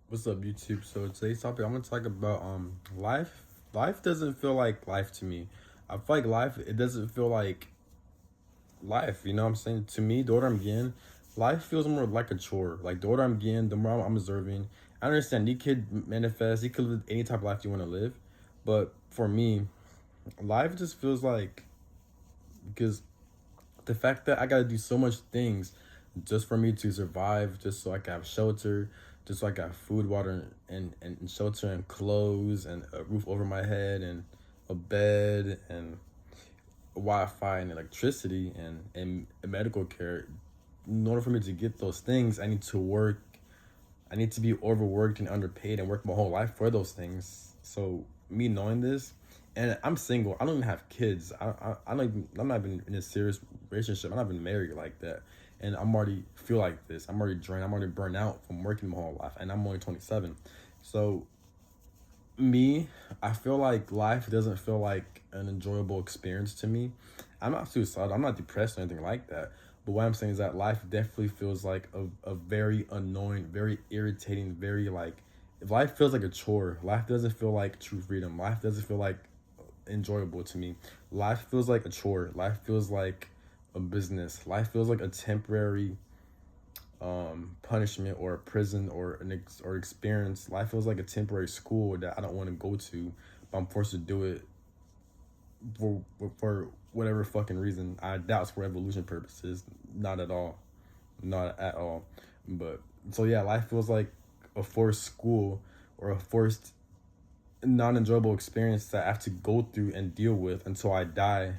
What's up, YouTube? So today's topic, I'm gonna talk about life. Life doesn't feel like life to me. I feel like life, it doesn't feel like life. You know what I'm saying? To me, the older I'm getting, life feels more like a chore. Like the older I'm getting, the more I'm observing. I understand you could manifest, you could live any type of life you want to live, but for me, life just feels like, because the fact that I gotta do so much things just for me to survive, just so I can have shelter, just so I got food, water, and shelter and clothes and a roof over my head and a bed and Wi-Fi and electricity and medical care. In order for me to get those things, I need to work. I need to be overworked and underpaid and work my whole life for those things. So me knowing this, and I'm single. I don't even have kids. I don't even, I'm not even in a serious relationship. I'm not even married like that. And I'm already feel like this. I'm already drained. I'm already burnt out from working my whole life. And I'm only 27. So me, I feel like life doesn't feel like an enjoyable experience to me. I'm not suicidal. I'm not depressed or anything like that. But what I'm saying is that life definitely feels like a very annoying, very irritating, very like, if life feels like a chore, life doesn't feel like true freedom. Life doesn't feel like enjoyable to me. Life feels like a chore. Life feels like a business. Life feels like a temporary punishment or a prison or or experience. Life feels like a temporary school that I don't want to go to, but I'm forced to do it for whatever fucking reason. I doubt it's for evolution purposes. Not at all. Not at all. But so yeah, life feels like a forced school or a forced non-enjoyable experience that I have to go through and deal with until I die.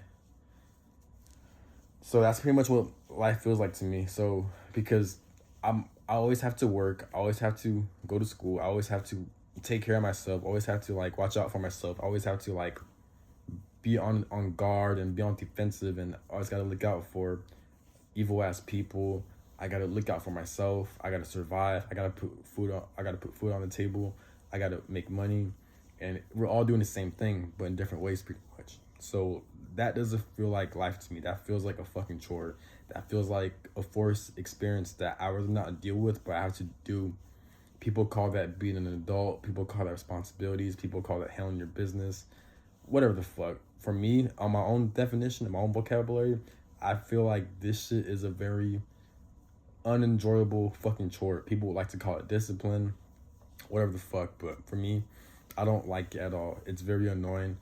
So that's pretty much what life feels like to me. So because I always have to work, I always have to go to school, I always have to take care of myself, always have to like watch out for myself, I always have to like be on guard and be on defensive, and always gotta look out for evil ass people. I gotta look out for myself. I gotta survive. I gotta put food on the table. I gotta make money, and we're all doing the same thing, but in different ways, pretty much. So that doesn't feel like life to me. That feels like a fucking chore. That feels like a forced experience that I would not deal with, but I have to do. People call that being an adult. People call that responsibilities. People call that handling your business. Whatever the fuck. For me, on my own definition, in my own vocabulary, I feel like this shit is a very unenjoyable fucking chore. People would like to call it discipline, whatever the fuck, but for me, I don't like it at all. It's very annoying.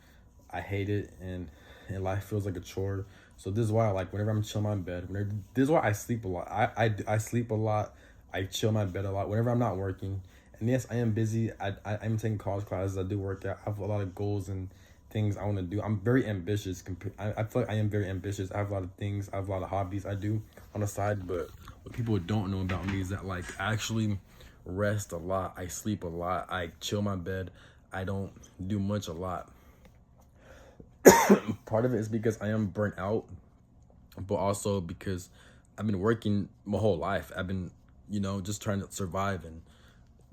I hate it, and life feels like a chore. So this is why I like whenever I'm chilling in my bed. This is why I sleep a lot. I sleep a lot. I chill in my bed a lot whenever I'm not working. And yes, I am busy. I'm taking college classes. I do work out. I have a lot of goals and things I want to do. I'm very ambitious. I feel like I am very ambitious. I have a lot of things. I have a lot of hobbies I do on the side. But what people don't know about me is that like I actually rest a lot. I sleep a lot. I chill my bed. I don't do much a lot. Part of it is because I am burnt out, but also because I've been working my whole life. I've been, just trying to survive and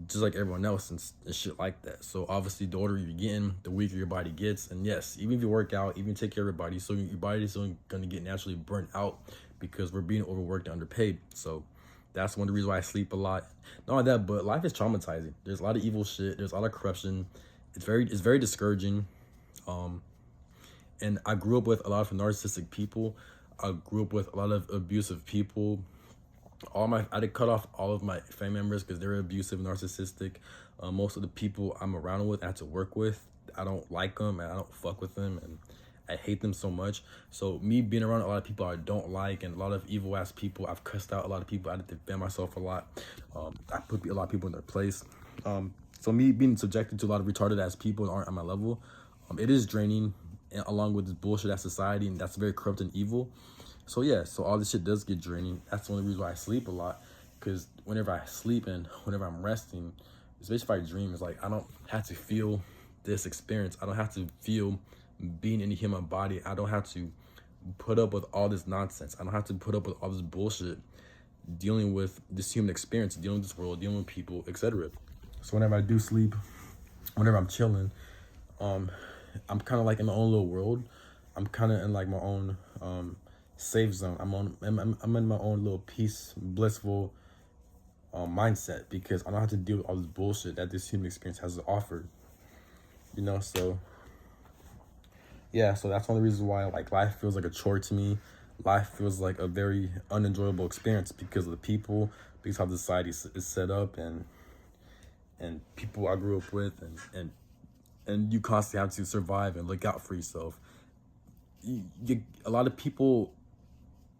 just like everyone else and shit like that. So obviously, the older you're getting, the weaker your body gets. And yes, even if you work out, even take care of your body, so your body is still gonna get naturally burnt out because we're being overworked and underpaid. So that's one of the reasons why I sleep a lot. Not only that, but life is traumatizing. There's a lot of evil shit. There's a lot of corruption. It's very discouraging. And I grew up with a lot of narcissistic people. I grew up with a lot of abusive people. I did cut off all of my family members because they're abusive, narcissistic. Most of the people I'm around with, I have to work with, I don't like them and I don't fuck with them, and I hate them so much. So me being around a lot of people I don't like and a lot of evil ass people, I've cussed out a lot of people. I had to defend myself a lot. I put a lot of people in their place. So me being subjected to a lot of retarded ass people that aren't on my level, it is draining, along with this bullshit ass society, and that's very corrupt and evil. So yeah, so all this shit does get draining. That's the only reason why I sleep a lot, because whenever I sleep and whenever I'm resting, especially if I dream, it's like I don't have to feel this experience. I don't have to feel being in the human body. I don't have to put up with all this nonsense. I don't have to put up with all this bullshit dealing with this human experience, dealing with this world, dealing with people, etc. So whenever I do sleep, whenever I'm chilling, I'm kind of like in my own little world. I'm kind of in like my own safe zone. I'm in my own little peace, blissful mindset, because I don't have to deal with all this bullshit that this human experience has offered. You know, so yeah, so that's one of the reasons why like life feels like a chore to me. Life feels like a very unenjoyable experience because of the people, because how the society is set up, and people I grew up with, and you constantly have to survive and look out for yourself. A lot of people,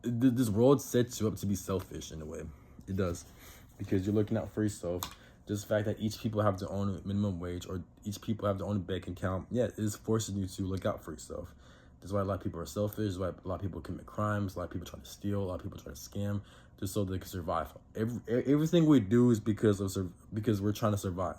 this world sets you up to be selfish in a way. It does, because you're looking out for yourself. Just the fact that each people have their own minimum wage, or each people have their own bank account, yeah, it is forcing you to look out for yourself. That's why a lot of people are selfish. That's why a lot of people commit crimes. A lot of people try to steal. A lot of people try to scam just so they can survive. Everything we do is because we're trying to survive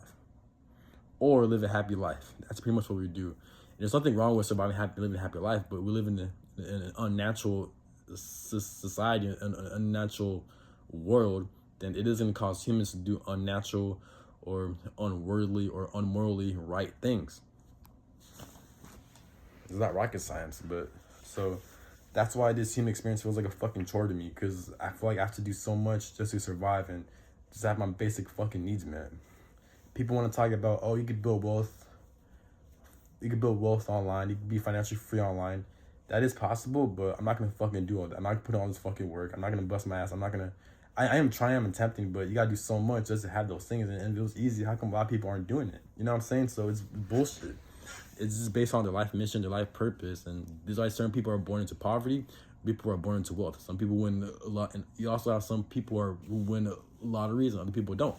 or live a happy life. That's pretty much what we do. And there's nothing wrong with living a happy life, but we live in an unnatural society, an unnatural world. Then it is going to cause humans to do unnatural or unworldly or unmorally right things. It's not rocket science, but so that's why this human experience feels like a fucking chore to me, because I feel like I have to do so much just to survive and just have my basic fucking needs met. People want to talk about, oh, you could build wealth. You could build wealth online. You could be financially free online. That is possible, but I'm not going to fucking do all that. I'm not going to put in all this fucking work. I'm not going to bust my ass. I'm not going to... I am trying, I'm attempting, but you got to do so much just to have those things. And if it was easy, how come a lot of people aren't doing it? You know what I'm saying? So it's bullshit. It's just based on their life mission, their life purpose. And this is why certain people are born into poverty. People are born into wealth. Some people win a lot. And you also have some people who win lotteries and other people don't.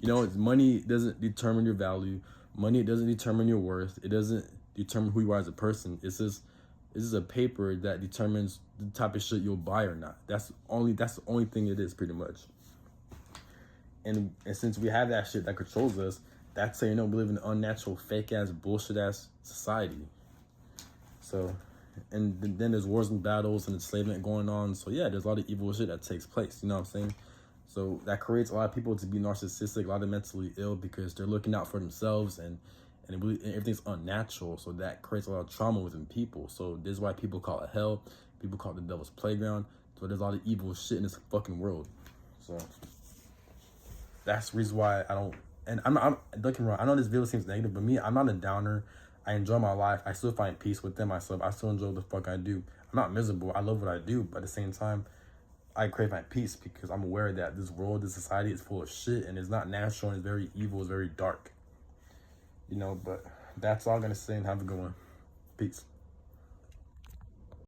You know, money doesn't determine your value. Money doesn't determine your worth. It doesn't determine who you are as a person. It's just a paper that determines the type of shit you'll buy or not. That's the only thing it is, pretty much. And since we have that shit that controls us, that's how you know we live in an unnatural, fake ass, bullshit ass society. So, and then there's wars and battles and enslavement going on. So yeah, there's a lot of evil shit that takes place. You know what I'm saying? So that creates a lot of people to be narcissistic, a lot of mentally ill, because they're looking out for themselves, and everything's unnatural. So that creates a lot of trauma within people. So this is why people call it hell. People call it the devil's playground. So there's a lot of evil shit in this fucking world. So that's the reason why I don't. And I'm don't get me wrong, I know this video seems negative, but me, I'm not a downer. I enjoy my life. I still find peace within myself. I still enjoy the fuck I do. I'm not miserable. I love what I do, but at the same time, I crave my peace because I'm aware that this world, this society is full of shit, and it's not natural, and it's very evil, it's very dark. You know, but that's all I'm gonna say, and have a good one. Peace.